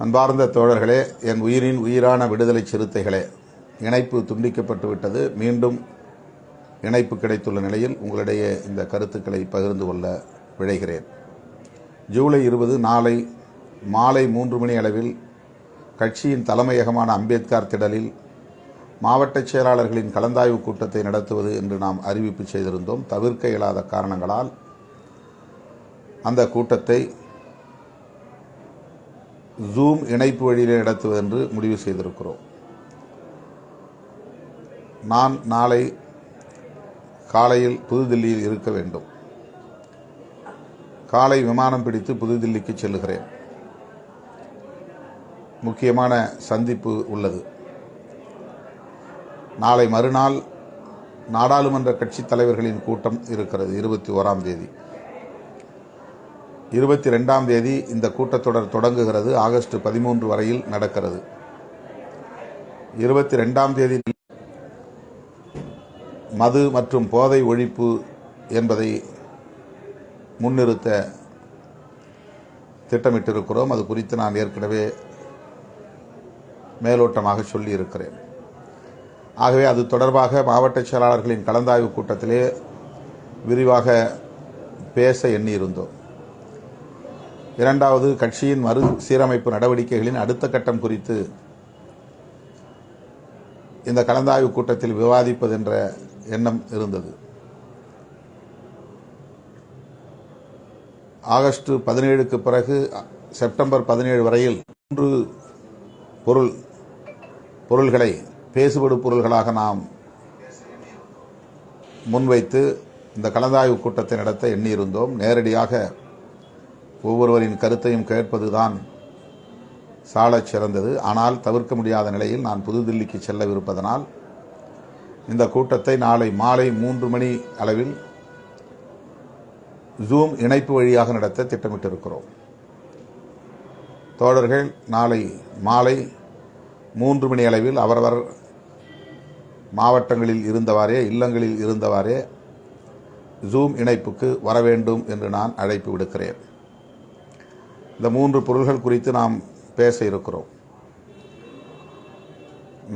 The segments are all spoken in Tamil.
அன்பார்ந்த தோழர்களே, என் உயிரின் உயிரான விடுதலை சிறுத்தைகளே, இணைப்பு துண்டிக்கப்பட்டு விட்டது. மீண்டும் இணைப்பு கிடைத்துள்ள நிலையில் உங்களிடையே இந்த கருத்துக்களை பகிர்ந்து கொள்ள விழைகிறேன். ஜூலை 20 நாளை மாலை 3 மணி அளவில் கட்சியின் தலைமையகமான அம்பேத்கர் திடலில் மாவட்ட செயலாளர்களின் கலந்தாய்வு கூட்டத்தை நடத்துவது என்று நாம் அறிவிப்பு செய்திருந்தோம். தவிர்க்க இயலாத காரணங்களால் அந்த கூட்டத்தை ஜூம் இணைப்பு வழியிலே நடத்துவது என்று முடிவு செய்திருக்கிறோம். நான் நாளை காலையில் புதுதில்லியில் இருக்க வேண்டும். காலை விமானம் பிடித்து புதுதில்லிக்கு செல்லுகிறேன். முக்கியமான சந்திப்பு உள்ளது. நாளை மறுநாள் நாடாளுமன்ற கட்சித் தலைவர்களின் கூட்டம் இருக்கிறது. 21ஆம் தேதி. 22ஆம் தேதி இந்த கூட்டத்தொடர் தொடங்குகிறது. ஆகஸ்ட் 13 வரையில் நடக்கிறது. 22ஆம் தேதி மது மற்றும் போதை ஒழிப்பு என்பதை முன்னிறுத்த திட்டமிட்டிருக்கிறோம். அது குறித்து நான் ஏற்கனவே மேலோட்டமாக சொல்லியிருக்கிறேன். ஆகவே அது தொடர்பாக மாவட்ட செயலாளர்களின் கலந்தாய்வு கூட்டத்திலே விரிவாக பேச எண்ணியிருந்தோம். இரண்டாவது, கட்சியின் மறு சீரமைப்பு நடவடிக்கைகளின் அடுத்த கட்டம் குறித்து இந்த கலந்தாய்வு கூட்டத்தில் விவாதிப்பது என்ற எண்ணம் இருந்தது. ஆகஸ்ட் 17க்கு பிறகு செப்டம்பர் 17 வரையில் 3 பொருள்களை பேசுபடு பொருள்களாக நாம் முன்வைத்து இந்த கலந்தாய்வு கூட்டத்தை நடத்த எண்ணியிருந்தோம். நேரடியாக ஒவ்வொருவரின் கருத்தையும் கேட்பதுதான் சாலச் சிறந்தது. ஆனால் தவிர்க்க முடியாத நிலையில் நான் புதுதில்லிக்கு செல்லவிருப்பதனால் இந்த கூட்டத்தை நாளை மாலை 3 மணி அளவில் ஜூம் இணைப்பு வழியாக நடத்த திட்டமிட்டிருக்கிறோம். தோழர்கள் நாளை மாலை 3 மணி அளவில் அவரவர் மாவட்டங்களில் இருந்தவாறே, இல்லங்களில் இருந்தவாறே ஜூம் இணைப்புக்கு வர வேண்டும் என்று நான் அழைப்பு விடுக்கிறேன். இந்த 3 பொருள்கள் குறித்து நாம் பேச இருக்கிறோம்.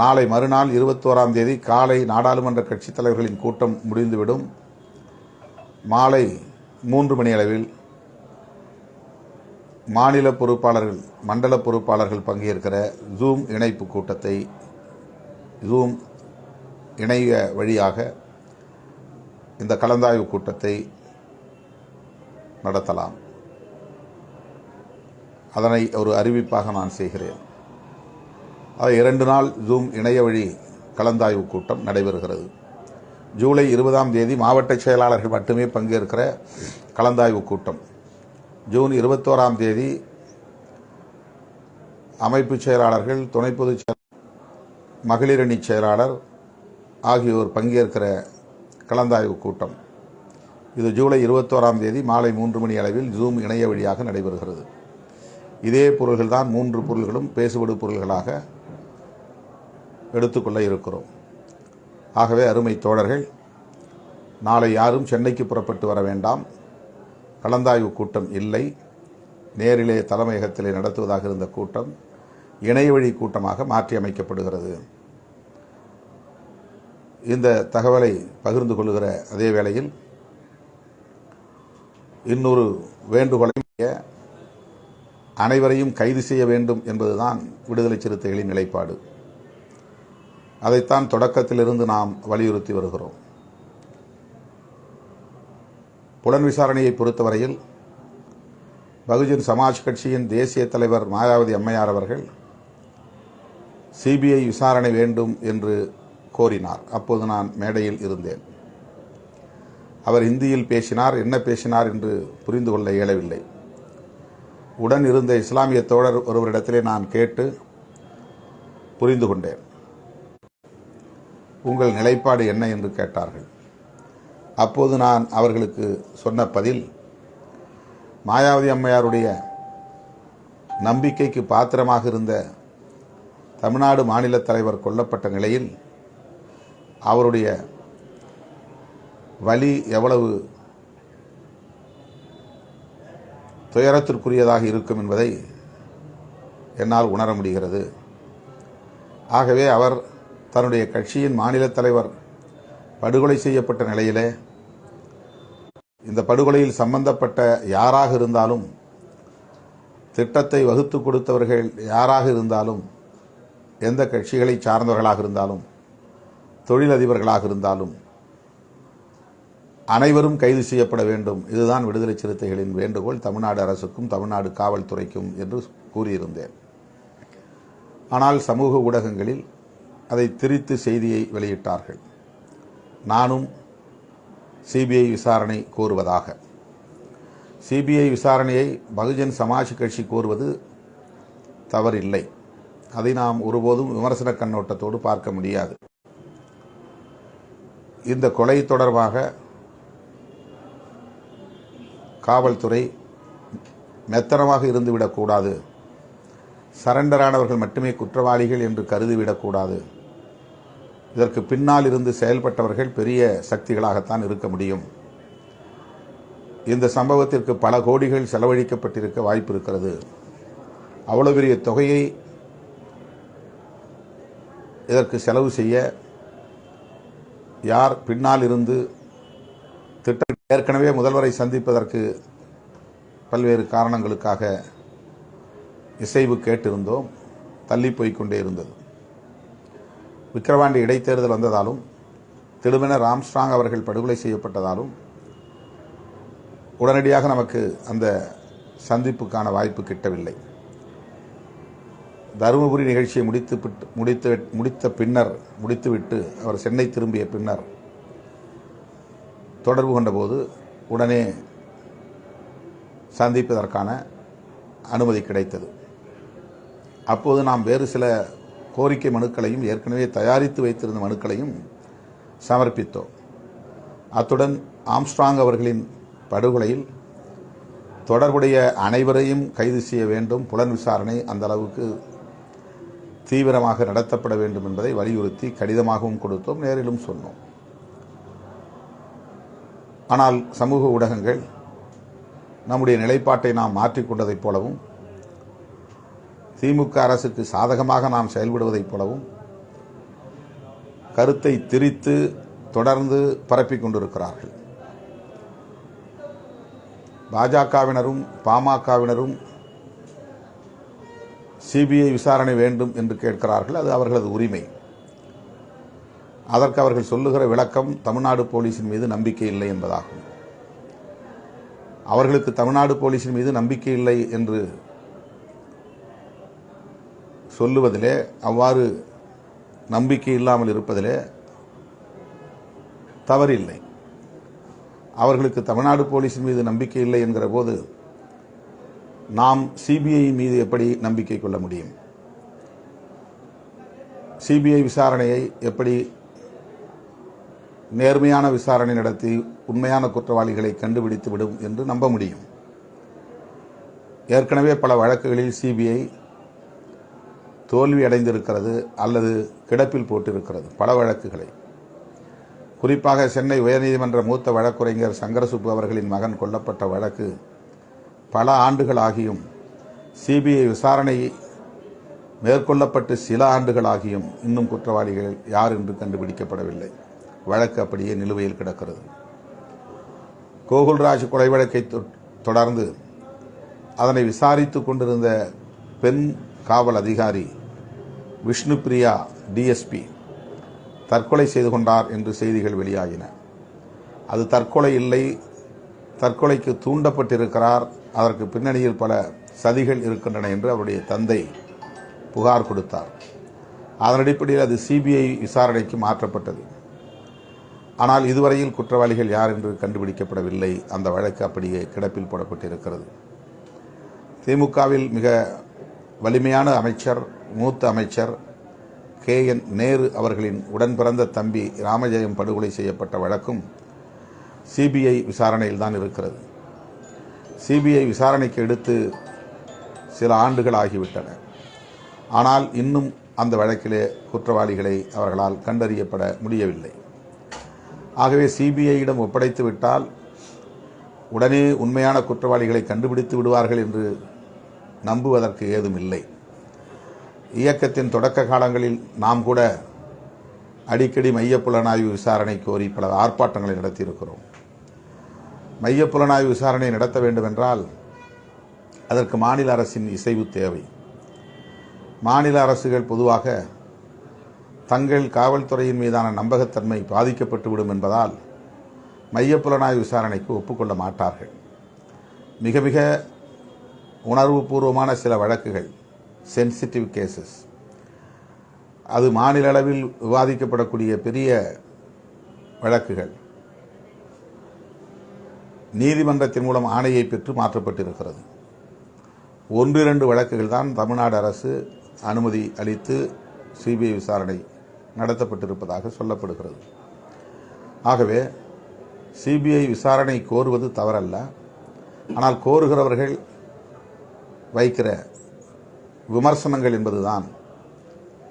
நாளை மறுநாள் 21ஆம் தேதி காலை நாடாளுமன்ற கட்சித் தலைவர்களின் கூட்டம் முடிந்துவிடும். மாலை 3 மணி அளவில் மாநில பொறுப்பாளர்கள், மண்டல பொறுப்பாளர்கள் பங்கேற்கிற ஜூம் இணைப்பு கூட்டத்தை ஜூம் இணைய வழியாக இந்த கலந்தாய்வு கூட்டத்தை நடத்தலாம். அதனை ஒரு அறிவிப்பாக நான் செய்கிறேன். அது 2 நாள் ஜூம் இணைய வழி கலந்தாய்வு கூட்டம் நடைபெறுகிறது. ஜூலை 20ஆம் தேதி மாவட்ட செயலாளர்கள் மட்டுமே பங்கேற்கிற கலந்தாய்வு கூட்டம். ஜூன் 21ஆம் தேதி அமைப்பு செயலாளர்கள், துணை பொதுச் செயலாளர், மகளிரணி செயலாளர் ஆகியோர் பங்கேற்கிற கலந்தாய்வு கூட்டம். இது ஜூலை 21ஆம் தேதி மாலை 3 மணி அளவில் ஜூம் இணைய வழியாக நடைபெறுகிறது. இதே பொருள்கள் தான் 3 பொருள்களும் பேசுபடு பொருள்களாக எடுத்துக்கொள்ள இருக்கிறோம். ஆகவே அருமை தோழர்கள், நாளை யாரும் சென்னைக்கு புறப்பட்டு வர வேண்டாம். கலந்தாய்வு கூட்டம் இல்லை. நேரிலே தலைமையகத்திலே நடத்துவதாக இருந்த கூட்டம் இணைய வழி கூட்டமாக மாற்றி அமைக்கப்படுகிறது. இந்த தகவலை பகிர்ந்து கொள்கிற அதே வேளையில் இன்னொரு வேண்டுகோளை, அனைவரையும் கைது செய்ய வேண்டும் என்பதுதான் விடுதலை சிறுத்தைகளின் நிலைப்பாடு. அதைத்தான் தொடக்கத்திலிருந்து நாம் வலியுறுத்தி வருகிறோம். புலன் விசாரணையை பொறுத்தவரையில் பகுஜன் சமாஜ் கட்சியின் தேசிய தலைவர் மாயாவதி அம்மையார் அவர்கள் சிபிஐ விசாரணை வேண்டும் என்று கோரினார். அப்போது நான் மேடையில் இருந்தேன். அவர் இந்தியில் பேசினார். என்ன பேசினார் என்று புரிந்து கொள்ள இயலவில்லை. உடன் இருந்த இஸ்லாமிய தோழர் ஒருவரிடத்திலே நான் கேட்டு புரிந்து கொண்டேன். உங்கள் நிலைப்பாடு என்ன என்று கேட்டார்கள். அப்போது நான் அவர்களுக்கு சொன்ன பதில், மாயாவதி அம்மையாருடைய நம்பிக்கைக்கு பாத்திரமாக இருந்த தமிழ்நாடு மாநில தலைவர் கொல்லப்பட்ட நிலையில் அவருடைய வலி எவ்வளவு துயரத்திற்குரியதாக இருக்கும் என்பதை என்னால் உணர முடிகிறது. ஆகவே அவர் தன்னுடைய கட்சியின் மாநில தலைவர் படுகொலை செய்யப்பட்ட நிலையிலே இந்த படுகொலையில் சம்பந்தப்பட்ட யாராக இருந்தாலும், திட்டத்தை வகுத்து கொடுத்தவர்கள் யாராக இருந்தாலும், எந்த கட்சிகளை சார்ந்தவர்களாக இருந்தாலும், தொழிலதிபர்களாக இருந்தாலும் அனைவரும் கைது செய்யப்பட வேண்டும். இதுதான் விடுதலை சிறுத்தைகளின் வேண்டுகோள் தமிழ்நாடு அரசுக்கும் தமிழ்நாடு காவல்துறைக்கும் என்று கூறியிருந்தேன். ஆனால் சமூக ஊடகங்களில் அதை திரித்து செய்தியை வெளியிட்டார்கள். நானும் சிபிஐ விசாரணை கோருவதாக. சிபிஐ விசாரணையை பகுஜன் சமாஜ் கட்சி கோருவது தவறில்லை. அதை நாம் ஒருபோதும் விமர்சன கண்ணோட்டத்தோடு பார்க்க முடியாது. இந்த கொலை தொடர்பாக காவல்துறை மெத்தனமாக இருந்துவிடக்கூடாது. சரண்டரானவர்கள் மட்டுமே குற்றவாளிகள் என்று கருதிவிடக்கூடாது. இதற்கு பின்னால் இருந்து செயல்பட்டவர்கள் பெரிய சக்திகளாகத்தான் இருக்க முடியும். இந்த சம்பவத்திற்கு பல கோடிகள் செலவழிக்கப்பட்டிருக்க வாய்ப்பு இருக்கிறது. அவ்வளவு பெரிய தொகையை இதற்கு செலவு செய்ய யார் பின்னால் இருந்து திட்டம், ஏற்கனவே முதல்வரை சந்திப்பதற்கு பல்வேறு காரணங்களுக்காக இசைவு கேட்டிருந்தோம். தள்ளி போய்கொண்டே இருந்தது. விக்கிரவாண்டி இடைத்தேர்தல் வந்ததாலும், திடுமென ஆம்ஸ்ட்ராங் அவர்கள் படுகொலை செய்யப்பட்டதாலும் உடனடியாக நமக்கு அந்த சந்திப்புக்கான வாய்ப்பு கிட்டவில்லை. தருமபுரி நிகழ்ச்சியை முடித்துவிட்டு அவர் சென்னை திரும்பிய பின்னர் தொடர்பு கொண்டபோது உடனே சந்திப்பதற்கான அனுமதி கிடைத்தது. அப்போது நாம் வேறு சில கோரிக்கை மனுக்களையும், ஏற்கனவே தயாரித்து வைத்திருந்த மனுக்களையும் சமர்ப்பித்தோம். அத்துடன் ஆம்ஸ்ட்ராங் அவர்களின் படுகொலையில் தொடர்புடைய அனைவரையும் கைது செய்ய வேண்டும், புலன் விசாரணை அந்த அளவுக்கு தீவிரமாக நடத்தப்பட வேண்டும் என்பதை வலியுறுத்தி கடிதமாகவும் கொடுத்தோம், நேரிலும் சொன்னோம். ஆனால் சமூக ஊடகங்கள் நம்முடைய நிலைப்பாட்டை நாம் மாற்றிக்கொண்டதைப் போலவும், திமுக அரசுக்கு சாதகமாக நாம் செயல்படுவதைப் போலவும் கருத்தை திரித்து தொடர்ந்து பரப்பிக் கொண்டிருக்கிறார்கள். பாஜகவினரும் பாமகவினரும் சிபிஐ விசாரணை வேண்டும் என்று கேட்கிறார்கள். அது அவர்களது உரிமை. அதற்கு அவர்கள் சொல்லுகிற விளக்கம் தமிழ்நாடு போலீசின் மீது நம்பிக்கை இல்லை என்பதாகும். அவர்களுக்கு தமிழ்நாடு போலீசின் மீது நம்பிக்கை இல்லை என்று சொல்லுவதிலே, அவ்வாறு நம்பிக்கை இல்லாமல் இருப்பதிலே தவறில்லை. அவர்களுக்கு தமிழ்நாடு போலீசின் மீது நம்பிக்கை இல்லை என்கிற போது நாம் சிபிஐ மீது எப்படி நம்பிக்கை கொள்ள முடியும்? சிபிஐ விசாரணையை எப்படி நேர்மையான விசாரணை நடத்தி உண்மையான குற்றவாளிகளை கண்டுபிடித்து விடும் என்று நம்ப முடியும்? ஏற்கனவே பல வழக்குகளில் சிபிஐ தோல்வி அடைந்திருக்கிறது அல்லது கிடப்பில் போட்டிருக்கிறது. பல வழக்குகளை, குறிப்பாக சென்னை உயர்நீதிமன்ற மூத்த வழக்குரைஞர் சங்கரசுப்பு அவர்களின் மகன் கொல்லப்பட்ட வழக்கு பல ஆண்டுகள் ஆகியும், சிபிஐ விசாரணை மேற்கொள்ளப்பட்டு சில ஆண்டுகள் ஆகியும் இன்னும் குற்றவாளிகள் யார் என்று கண்டுபிடிக்கப்படவில்லை. வழக்கு அப்படியே நிலுவையில் கிடக்கிறது. கோகுல்ராஜ் கொலை வழக்கை தொடர்ந்து அதனை விசாரித்துக் கொண்டிருந்த பெண் காவல் அதிகாரி விஷ்ணுபிரியா டிஎஸ்பி தற்கொலை செய்து கொண்டார் என்று செய்திகள் வெளியாகின. அது தற்கொலை இல்லை, தற்கொலைக்கு தூண்டப்பட்டிருக்கிறார், அதற்கு பின்னணியில் பல சதிகள் இருக்கின்றன என்று அவருடைய தந்தை புகார் கொடுத்தார். அதன் அடிப்படையில் அது சிபிஐ விசாரணைக்கு மாற்றப்பட்டது. ஆனால் இதுவரையில் குற்றவாளிகள் யார் என்று கண்டுபிடிக்கப்படவில்லை. அந்த வழக்கு அப்படியே கிடப்பில் போடப்பட்டிருக்கிறது. திமுகவில் மிக வலிமையான அமைச்சர், மூத்த அமைச்சர் KN நேரு அவர்களின் உடன் பிறந்த தம்பி ராமஜெயம் படுகொலை செய்யப்பட்ட வழக்கும் சிபிஐ விசாரணையில் தான் இருக்கிறது. சிபிஐ விசாரணைக்கு எடுத்து சில ஆண்டுகள் ஆகிவிட்டன. ஆனால் இன்னும் அந்த வழக்கிலே குற்றவாளிகளை அவர்களால் கண்டறியப்பட முடியவில்லை. ஆகவே சிபிஐயிடம் ஒப்படைத்து விட்டால் உடனே உண்மையான குற்றவாளிகளை கண்டுபிடித்து விடுவார்கள் என்று நம்புவதற்கு ஏதும் இல்லை. இயக்கத்தின் தொடக்க காலங்களில் நாம் கூட அடிக்கடி மையப்புலனாய்வு விசாரணை கோரி பல ஆர்ப்பாட்டங்களை நடத்தியிருக்கிறோம். மையப்புலனாய்வு விசாரணை நடத்த வேண்டும் என்றால் அதற்கு மாநில அரசின் இசைவு தேவை. மாநில அரசுகள் பொதுவாக தங்கள் காவல்துறையின் மீதான நம்பகத்தன்மை பாதிக்கப்பட்டுவிடும் என்பதால் மையப்புலனாய்வு விசாரணைக்கு ஒப்புக்கொள்ள மாட்டார்கள். மிக மிக உணர்வுபூர்வமான சில வழக்குகள், சென்சிட்டிவ் கேசஸ், அது மாநில அளவில் விவாதிக்கப்படக்கூடிய பெரிய வழக்குகள் நீதிமன்றத்தின் மூலம் ஆணையை பெற்று மாற்றப்பட்டிருக்கிறது. 1-2 வழக்குகள் தான் தமிழ்நாடு அரசு அனுமதி அளித்து சிபிஐ விசாரணை நடத்தப்பட்டிருப்பதாக சொல்லப்படுகிறது. ஆகவே சிபிஐ விசாரணை கோருவது தவறல்ல. ஆனால் கோருகிறவர்கள் வைக்கிற விமர்சனங்கள் என்பதுதான்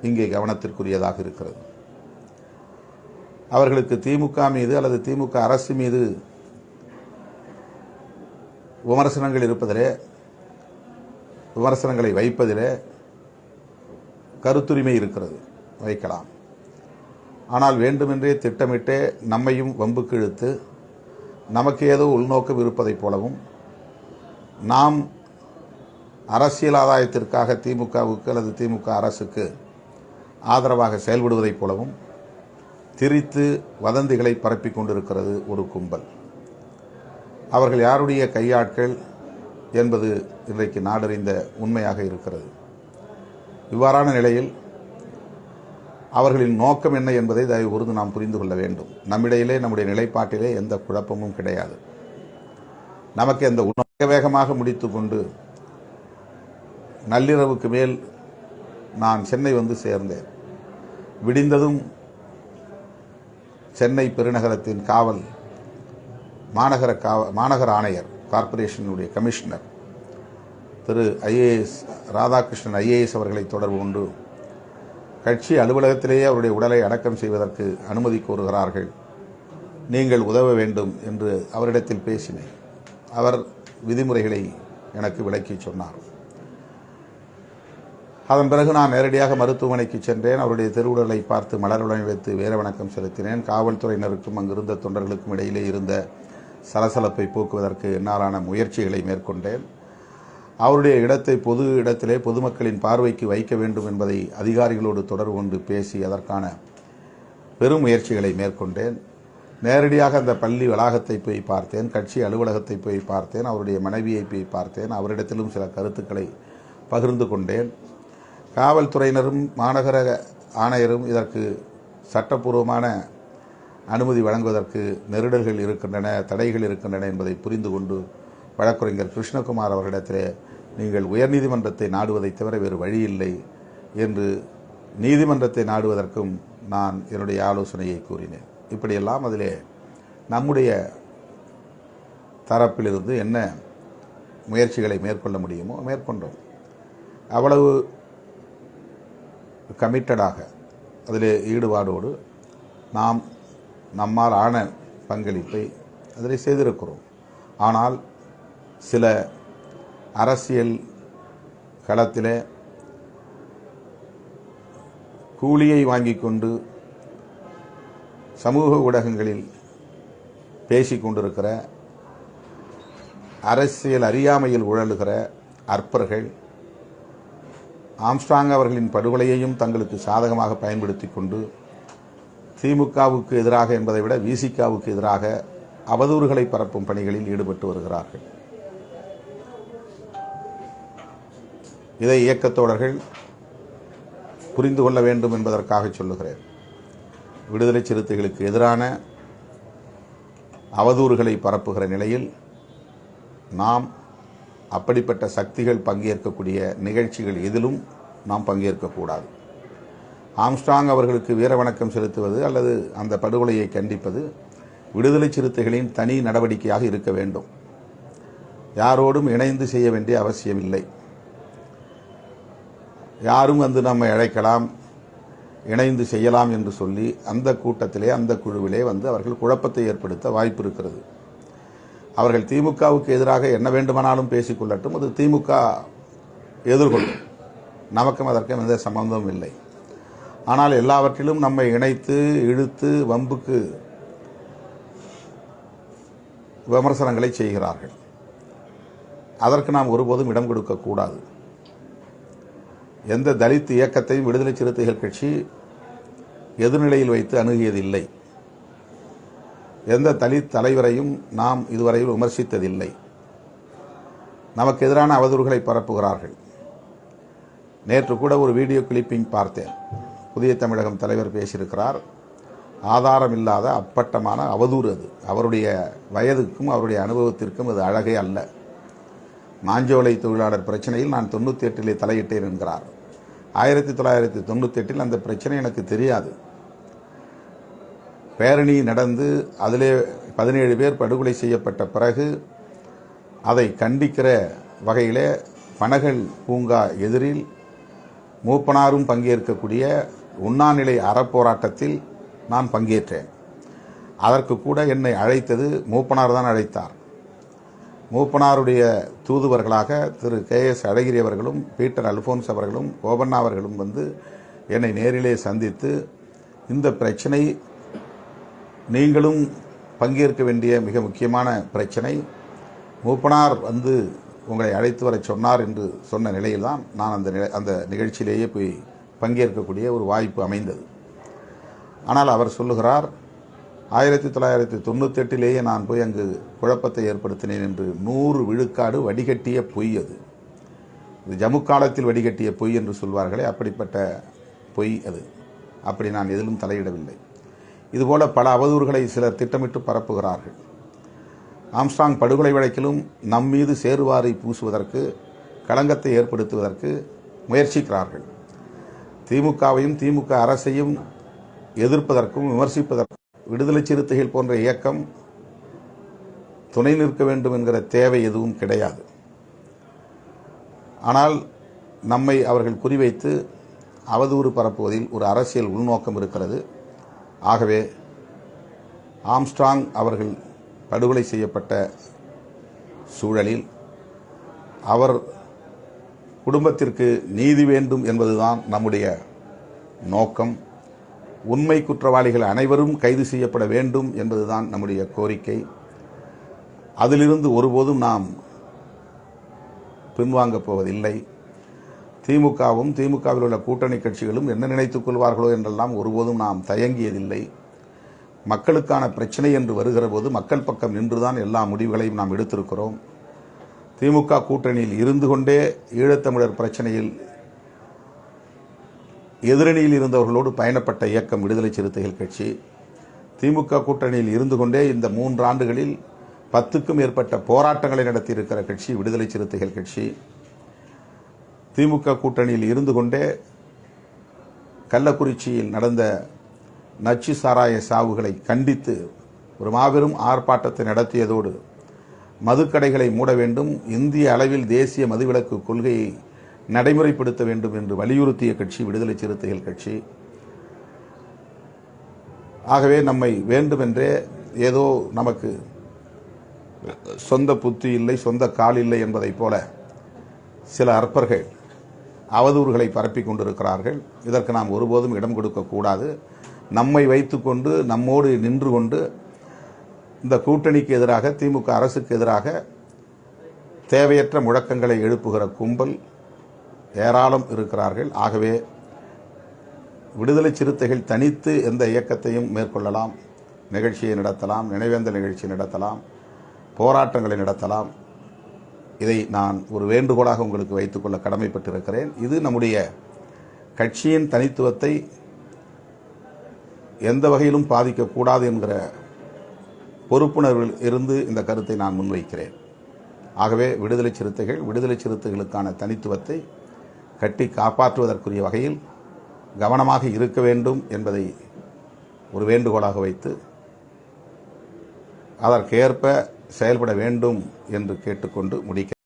இங்கே கவனத்திற்குரியதாக இருக்கிறது. அவர்களுக்கு திமுக மீது அல்லது திமுக அரசு மீது விமர்சனங்கள் இருப்பதிலே, விமர்சனங்களை வைப்பதிலே கருத்துரிமை இருக்கிறது, வைக்கலாம். ஆனால் வேண்டுமென்றே திட்டமிட்டே நம்மையும் வம்புக்கு இழுத்து நமக்கு ஏதோ உள்நோக்கம் இருப்பதைப் போலவும், நாம் அரசியல் ஆதாயத்திற்காக திமுகவுக்கு அல்லது திமுக அரசுக்கு ஆதரவாக செயல்படுவதைப் போலவும் திரித்து வதந்திகளை பரப்பிக் கொண்டிருக்கிறது ஒரு கும்பல். அவர்கள் யாருடைய கையாட்கள் என்பது இன்றைக்கு நாடறிந்த உண்மையாக இருக்கிறது. இவ்வாறான நிலையில் அவர்களின் நோக்கம் என்ன என்பதை தயவு கூர்ந்து நாம் புரிந்து கொள்ள வேண்டும். நம்மிடையிலே, நம்முடைய நிலைப்பாட்டிலே எந்த குழப்பமும் கிடையாது. நமக்கு அந்த வேகமாக முடித்து கொண்டு நள்ளிரவுக்கு மேல் நான் சென்னை வந்து சேர்ந்தேன். விடிந்ததும் சென்னை பெருநகரத்தின் காவல் மாநகர ஆணையர், கார்ப்பரேஷனுடைய கமிஷனர் திரு ஐஏஎஸ் ராதாகிருஷ்ணன் ஐஏஎஸ் அவர்களை தொடர்பு கொண்டு கட்சி அலுவலகத்திலேயே அவருடைய உடலை அடக்கம் செய்வதற்கு அனுமதி கோருகிறார்கள், நீங்கள் உதவ வேண்டும் என்று அவரிடத்தில் பேசினேன். அவர் விதிமுறைகளை எனக்கு விளக்கி சொன்னார். அதன் பிறகு நான் நேரடியாக மருத்துவமனைக்கு சென்றேன். அவருடைய திருவுடலை பார்த்து மலருடன் வைத்து வீர வணக்கம் செலுத்தினேன். காவல்துறையினருக்கும் அங்கிருந்த தொண்டர்களுக்கும் இடையிலே இருந்த சலசலப்பை போக்குவதற்கு என்னாலான முயற்சிகளை மேற்கொண்டேன். அவருடைய இடத்தை பொது இடத்திலே பொதுமக்களின் பார்வைக்கு வைக்க வேண்டும் என்பதை அதிகாரிகளோடு தொடர்பு கொண்டு பேசி அதற்கான பெரும் முயற்சிகளை மேற்கொண்டேன். நேரடியாக அந்த பள்ளி வளாகத்தை போய் பார்த்தேன், கட்சி அலுவலகத்தை போய் பார்த்தேன், அவருடைய மனைவியை போய் பார்த்தேன். அவரிடத்திலும் சில கருத்துக்களை பகிர்ந்து கொண்டேன். காவல்துறையினரும் மாநகர ஆணையரும் இதற்கு சட்டப்பூர்வமான அனுமதி வழங்குவதற்கு நெருடல்கள் இருக்கின்றன, தடைகள் இருக்கின்றன என்பதை புரிந்து கொண்டு வழக்கறிஞர் கிருஷ்ணகுமார் அவரிடத்திலே நீங்கள் உயர்நீதிமன்றத்தை நாடுவதை தவிர வேறு வழியில்லை என்று நீதிமன்றத்தை நாடுவதற்கும் நான் என்னுடைய ஆலோசனையை கூறினேன். இப்படியெல்லாம் அதிலே நம்முடைய தரப்பிலிருந்து என்ன முயற்சிகளை மேற்கொள்ள முடியுமோ மேற்கொண்டோம். அவ்வளவு கமிட்டடாக, அதிலே ஈடுபாடோடு நாம் நம்மால் ஆன பங்களிப்பை அதில் செய்திருக்கிறோம். ஆனால் சில அரசியல் களத்திலே கூலியை வாங்கிக் கொண்டு சமூக ஊடகங்களில் பேசிக் கொண்டிருக்கிற, அரசியல் அறியாமையில் உழலுகிற அற்பர்கள் ஆம்ஸ்ட்ராங் அவர்களின் படுகொலையையும் தங்களுக்கு சாதகமாக பயன்படுத்தி கொண்டு திமுகவுக்கு எதிராக என்பதை விட விசிகாவுக்கு எதிராக அவதூறுகளை பரப்பும் பணிகளில் ஈடுபட்டு வருகிறார்கள். இதை இயக்கத்தோழர்கள் புரிந்து கொள்ள வேண்டும் என்பதற்காக சொல்லுகிறேன். விடுதலை சிறுத்தைகளுக்கு எதிரான அவதூறுகளை பரப்புகிற நிலையில் நாம் அப்படிப்பட்ட சக்திகள் பங்கேற்கக்கூடிய நிகழ்ச்சிகள் எதிலும் நாம் பங்கேற்கக்கூடாது. ஆம்ஸ்ட்ராங் அவர்களுக்கு வீர வணக்கம் செலுத்துவது அல்லது அந்த படுகொலையை கண்டிப்பது விடுதலை சிறுத்தைகளின் தனி நடவடிக்கையாக இருக்க வேண்டும். யாரோடும் இணைந்து செய்ய வேண்டிய அவசியமில்லை. யாரும் வந்து நம்மை அழைக்கலாம், இணைந்து செய்யலாம் என்று சொல்லி அந்த கூட்டத்திலே, அந்த குழுவிலே வந்து அவர்கள் குழப்பத்தை ஏற்படுத்த வாய்ப்பு இருக்கிறது. அவர்கள் திமுகவுக்கு எதிராக என்ன வேண்டுமானாலும் பேசிக்கொள்ளட்டும், அது திமுக எதிர்கொள்ளும். நமக்கும் அதற்கும் எந்த சம்பந்தமும் இல்லை. ஆனால் எல்லாவற்றிலும் நம்மை இணைத்து இழுத்து வம்புக்கு விமர்சனங்களை செய்கிறார்கள். அதற்கு நாம் ஒருபோதும் இடம் கொடுக்கக்கூடாது. எந்த தலித் இயக்கத்தையும் விடுதலை சிறுத்தைகள் கட்சி எதிர்நிலையில் வைத்து அணுகியதில்லை. எந்த தலித் தலைவரையும் நாம் இதுவரையில் விமர்சித்ததில்லை. நமக்கு எதிரான அவதூறுகளை பரப்புகிறார்கள். நேற்று கூட ஒரு வீடியோ கிளிப்பிங் பார்த்தேன். புதிய தமிழகம் தலைவர் பேசியிருக்கிறார். ஆதாரம் இல்லாத அப்பட்டமான அவதூறு அது. அவருடைய வயதுக்கும் அவருடைய அனுபவத்திற்கும் அது அழகே அல்ல. மாஞ்சோலை தொழிலாளர் பிரச்சனையில் நான் 98 தலையிட்டேன் என்கிறார். 1998 அந்த பிரச்சனை எனக்கு தெரியாது. பேரணி நடந்து அதிலே 17 பேர் படுகொலை செய்யப்பட்ட பிறகு அதை கண்டிக்கிற வகையிலே பனகல் பூங்கா எதிரில் மூப்பனாரும் பங்கேற்கக்கூடிய உண்ணாநிலை அறப்போராட்டத்தில் நான் பங்கேற்றேன். அதற்கு கூட என்னை அழைத்தது மூப்பனார் தான் அழைத்தார். மூப்பனாருடைய தூதுவர்களாக திரு KS அழகிரி அவர்களும் பீட்டர் அல்போன்ஸ் அவர்களும் கோபண்ணா அவர்களும் வந்து என்னை நேரிலே சந்தித்து, இந்த பிரச்சனை நீங்களும் பங்கேற்க வேண்டிய மிக முக்கியமான பிரச்சனை, மூப்பனார் வந்து உங்களை அழைத்து வர சொன்னார் என்று சொன்ன நிலையில்தான் நான் அந்த நிகழ்ச்சியிலேயே போய் பங்கேற்கக்கூடிய ஒரு வாய்ப்பு அமைந்தது. ஆனால் அவர் சொல்லுகிறார், 1998 நான் போய் அங்கு குழப்பத்தை ஏற்படுத்தினேன் என்று 100 விழுக்காடு வடிகட்டிய பொய். அது ஜம்மு காலத்தில் வடிகட்டிய பொய் என்று சொல்வார்களே, அப்படிப்பட்ட பொய் அது. அப்படி நான் எதிலும் தலையிடவில்லை. இதுபோல பல அவதூறுகளை சிலர் திட்டமிட்டு பரப்புகிறார்கள். ஆம்ஸ்ட்ராங் படுகொலை வழக்கிலும் நம் மீது சேறுவாரி பூசுவதற்கு, களங்கத்தை ஏற்படுத்துவதற்கு முயற்சிக்கிறார்கள். திமுகவையும் திமுக அரசையும் எதிர்ப்பதற்கும் விமர்சிப்பதற்கும் விடுதலை சிறுத்தைகள் போன்ற இயக்கம் துணை நிற்க வேண்டும் என்கிற தேவை எதுவும் கிடையாது. ஆனால் நம்மை அவர்கள் குறிவைத்து அவதூறு பரப்புவதில் ஒரு அரசியல் உள்நோக்கம் இருக்கிறது. ஆகவே ஆம்ஸ்ட்ராங் அவர்கள் படுகொலை செய்யப்பட்ட சூழலில் அவர் குடும்பத்திற்கு நீதி வேண்டும் என்பதுதான் நம்முடைய நோக்கம். உண்மை குற்றவாளிகள் அனைவரும் கைது செய்யப்பட வேண்டும் என்பதுதான் நம்முடைய கோரிக்கை. அதிலிருந்து ஒருபோதும் நாம் பின்வாங்கப் போவதில்லை. திமுகவும் திமுகவில் உள்ள கூட்டணி கட்சிகளும் என்ன நினைத்துக் கொள்வார்களோ என்றெல்லாம் ஒருபோதும் நாம் தயங்கியதில்லை. மக்களுக்கான பிரச்சனை என்று வருகிற போது மக்கள் பக்கம் நின்றுதான் எல்லா முடிவுகளையும் நாம் எடுத்திருக்கிறோம். திமுக கூட்டணியில் இருந்து கொண்டே ஈழத்தமிழர் பிரச்சனையில் எதிரணியில் இருந்தவர்களோடு பயணப்பட்ட இயக்கம் விடுதலை சிறுத்தைகள் கட்சி. திமுக கூட்டணியில் இருந்து கொண்டே இந்த 3 ஆண்டுகளில் 10க்கும் மேற்பட்ட போராட்டங்களை நடத்தியிருக்கிற கட்சி விடுதலை சிறுத்தைகள் கட்சி. திமுக கூட்டணியில் இருந்து கொண்டே கள்ளக்குறிச்சியில் நடந்த நச்சு சாராய சாவுகளை கண்டித்து ஒரு மாபெரும் ஆர்ப்பாட்டத்தை நடத்தியதோடு மதுக்கடைகளை மூட வேண்டும், இந்திய அளவில் தேசிய மதுவிலக்கு கொள்கையை நடைமுறைப்படுத்த வேண்டும் என்று வலியுறுத்திய கட்சி விடுதலை சிறுத்தைகள் கட்சி. ஆகவே நம்மை வேண்டுமென்றே ஏதோ நமக்கு சொந்த புத்தி இல்லை, சொந்த கால் இல்லை என்பதைப் போல சில அற்பர்கள் அவதூறுகளை பரப்பிக் கொண்டிருக்கிறார்கள். இதற்கு நாம் ஒருபோதும் இடம் கொடுக்கக்கூடாது. நம்மை வைத்துக்கொண்டு நம்மோடு நின்று கொண்டு இந்த கூட்டணிக்கு எதிராக, திமுக அரசுக்கு எதிராக தேவையற்ற முழக்கங்களை எழுப்புகிற கும்பல் ஏராளம் இருக்கிறார்கள். ஆகவே விடுதலை சிறுத்தைகள் தனித்து எந்த இயக்கத்தையும் மேற்கொள்ளலாம், நிகழ்ச்சியை நடத்தலாம், நினைவேந்தல் நிகழ்ச்சி நடத்தலாம், போராட்டங்களை நடத்தலாம். இதை நான் ஒரு வேண்டுகோளாக உங்களுக்கு வைத்துக்கொள்ள கடமைப்பட்டிருக்கிறேன். இது நம்முடைய கட்சியின் தனித்துவத்தை எந்த வகையிலும் பாதிக்கக்கூடாது என்கிற பொறுப்புணர்வில் இருந்து இந்த கருத்தை நான் முன்வைக்கிறேன். ஆகவே விடுதலை சிறுத்தைகளுக்கான தனித்துவத்தை கட்டி காப்பாற்றுவதற்குரிய வகையில் கவனமாக இருக்க வேண்டும் என்பதை ஒரு வேண்டுகோளாக வைத்து அதற்கேற்ப செயல்பட வேண்டும் என்று கேட்டுக்கொண்டு முடிக்கிறேன்.